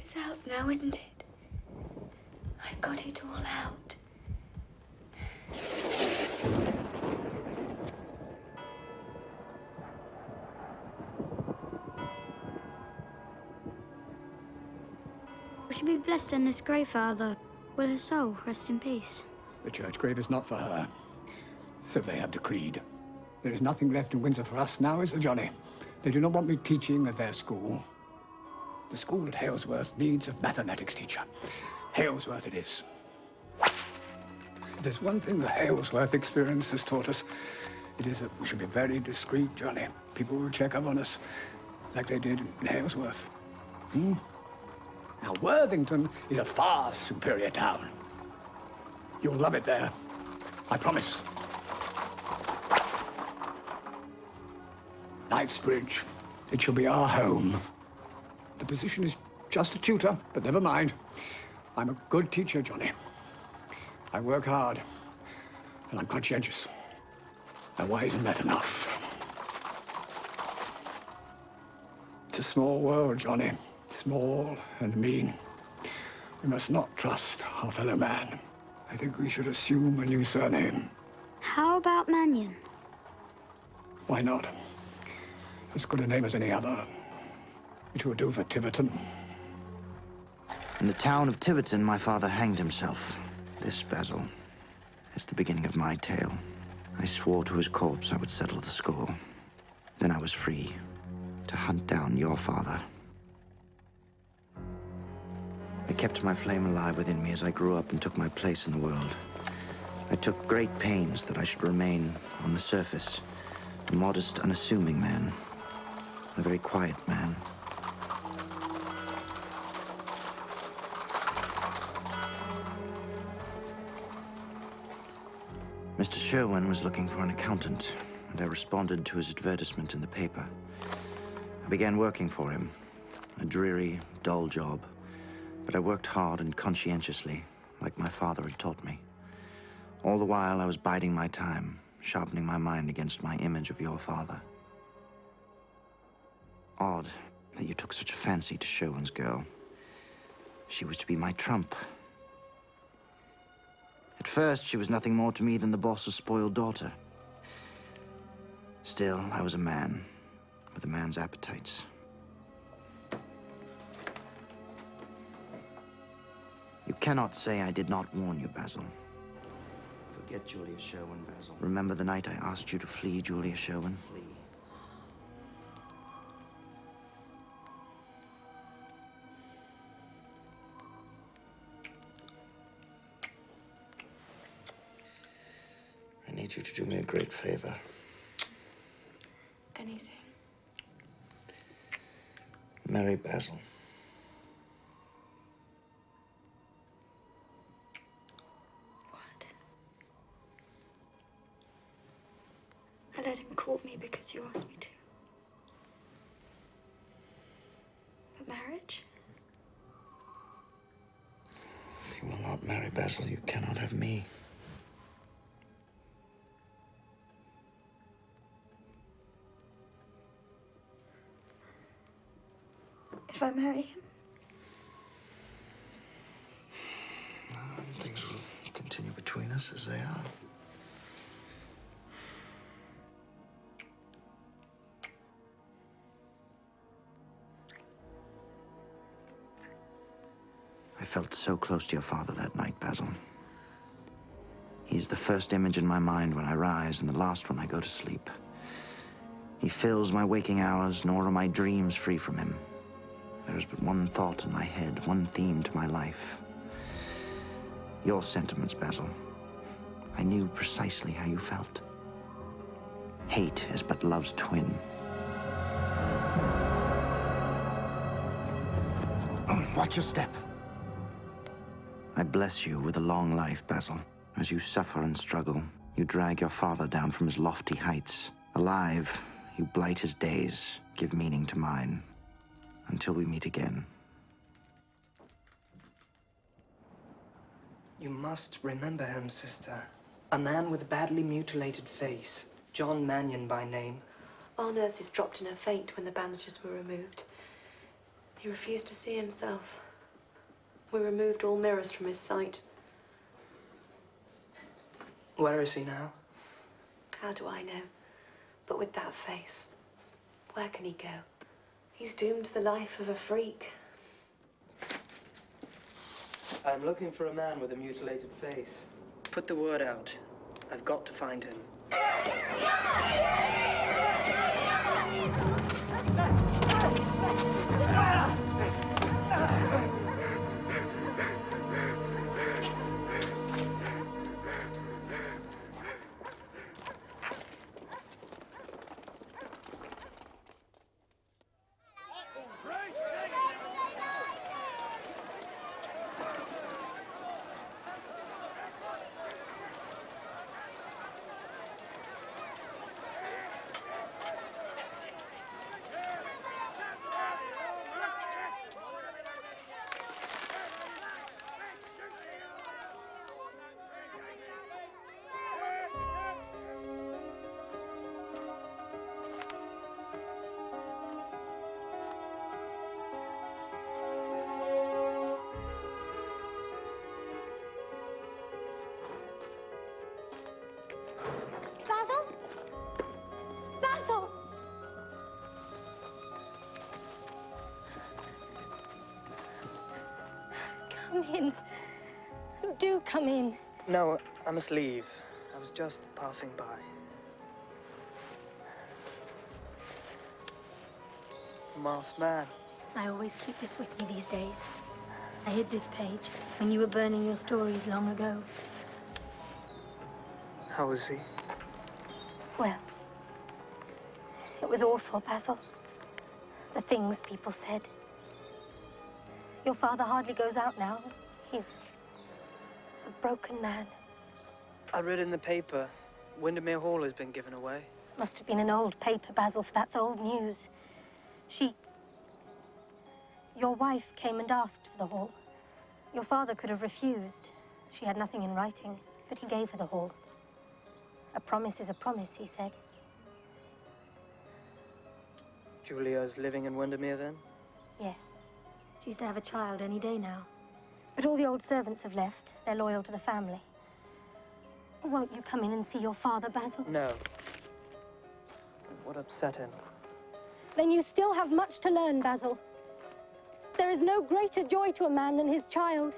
It's out now, isn't it? I got it all out. Will she be blessed in this grave, Father? Will her soul rest in peace? The church grave is not for her. So they have decreed. There is nothing left in Windsor for us now, is there, Johnny? They do not want me teaching at their school. The school at Halesworth needs a mathematics teacher. Halesworth it is. If there's one thing the Halesworth experience has taught us, it is that we should be very discreet, Johnny. People will check up on us like they did in Halesworth. Now, Worthington is a far superior town. You'll love it there. I promise. Knightsbridge. It shall be our home. The position is just a tutor, but never mind. I'm a good teacher, Johnny. I work hard, and I'm conscientious. Now, why isn't that enough? It's a small world, Johnny. Small and mean. We must not trust our fellow man. I think we should assume a new surname. How about Mannion? Why not? As good a name as any other. It will do for Tiverton. In the town of Tiverton, my father hanged himself. This, Basil, is the beginning of my tale. I swore to his corpse I would settle the score. Then I was free to hunt down your father. I kept my flame alive within me as I grew up and took my place in the world. I took great pains that I should remain on the surface, a modest, unassuming man, a very quiet man. Mr. Sherwin was looking for an accountant, and I responded to his advertisement in the paper. I began working for him, a dreary, dull job. But I worked hard and conscientiously, like my father had taught me. All the while, I was biding my time, sharpening my mind against my image of your father. Odd that you took such a fancy to Sherwin's girl. She was to be my trump. At first, she was nothing more to me than the boss's spoiled daughter. Still, I was a man, with a man's appetites. You cannot say I did not warn you, Basil. Forget Julia Sherwin, Basil. Remember the night I asked you to flee, Julia Sherwin? Flee. I need you to do me a great favor. Anything. Marry Basil. I let him court me because you asked me to. But marriage? If you will not marry Basil, you cannot have me. If I marry him? Things will continue between us as they are. I felt so close to your father that night, Basil. He is the first image in my mind when I rise and the last when I go to sleep. He fills my waking hours, nor are my dreams free from him. There is but one thought in my head, one theme to my life. Your sentiments, Basil. I knew precisely how you felt. Hate is but love's twin. Watch your step. I bless you with a long life, Basil. As you suffer and struggle, you drag your father down from his lofty heights. Alive, you blight his days, give meaning to mine. Until we meet again. You must remember him, sister. A man with a badly mutilated face. John Mannion by name. Our nurses dropped in a faint when the bandages were removed. He refused to see himself. We removed all mirrors from his sight. Where is he now? How do I know? But with that face, where can he go? He's doomed to the life of a freak. I'm looking for a man with a mutilated face. Put the word out. I've got to find him. Basil? Basil! Come in. Do come in. No, I must leave. I was just passing by. Masked man. I always keep this with me these days. I hid this page when you were burning your stories long ago. How is he? Well, it was awful, Basil. The things people said. Your father hardly goes out now. He's a broken man. I read in the paper, Windermere Hall has been given away. Must have been an old paper, Basil, for that's old news. Your wife came and asked for the hall. Your father could have refused. She had nothing in writing, but he gave her the hall. A promise is a promise, he said. Julia's living in Windermere, then? Yes. She's to have a child any day now. But all the old servants have left. They're loyal to the family. Won't you come in and see your father, Basil? No. What upset him? Then you still have much to learn, Basil. There is no greater joy to a man than his child.